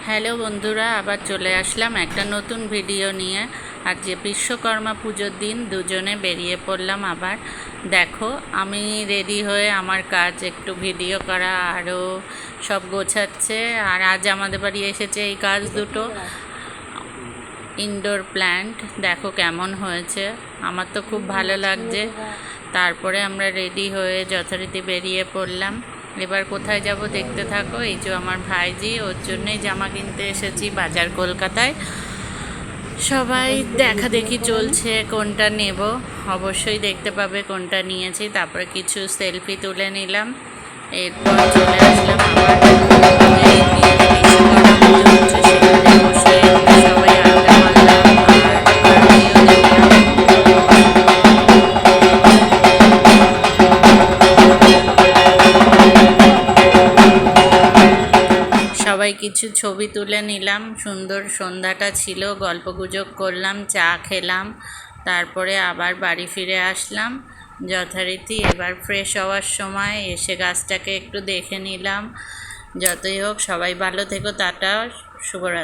Hello বন্ধুরা, আবার চলে আসলাম একটা নতুন ভিডিও নিয়ে। আর যে বিশ্বকর্মা পুজোর দিন দুজনে বেরিয়ে পড়লাম আবার। দেখো, আমি রেডি হয়ে আমার কাজ একটু ভিডিও করা আরও সব গোছাচ্ছে। আর আজ আমাদের বাড়ি এসেছে এই গাছ দুটো, ইনডোর প্ল্যান্ট। দেখো কেমন হয়েছে, আমার তো খুব ভালো লাগছে। তারপরে আমরা রেডি হয়ে যথারীতি বেরিয়ে পড়লাম। এবার কোথায় যাব দেখতে থাকো। এই যে আমার ভাইজি, ওর জন্যই জামা কিনতে এসেছি বাজার কলকাতায়। সবাই দেখা দেখি চলছে কোনটা নেব, অবশ্যই দেখতে পাবে কোনটা নিয়েছি। তারপরে কিছু সেলফি তুলে নিলাম, এরপর চলে আসলাম আবার সবাই কিছু ছবি তুলে নিলাম। সুন্দর সন্ধ্যাটা ছিল, গল্পগুজব করলাম, চা খেলাম, তারপরে আবার বাড়ি ফিরে আসলাম যথারীতি। এবার ফ্রেশ হওয়ার সময় এসে গাছটাকে একটু দেখে নিলাম। যতই হোক, সবাই ভালো থেকো, টাটা, শুভরাত্রি।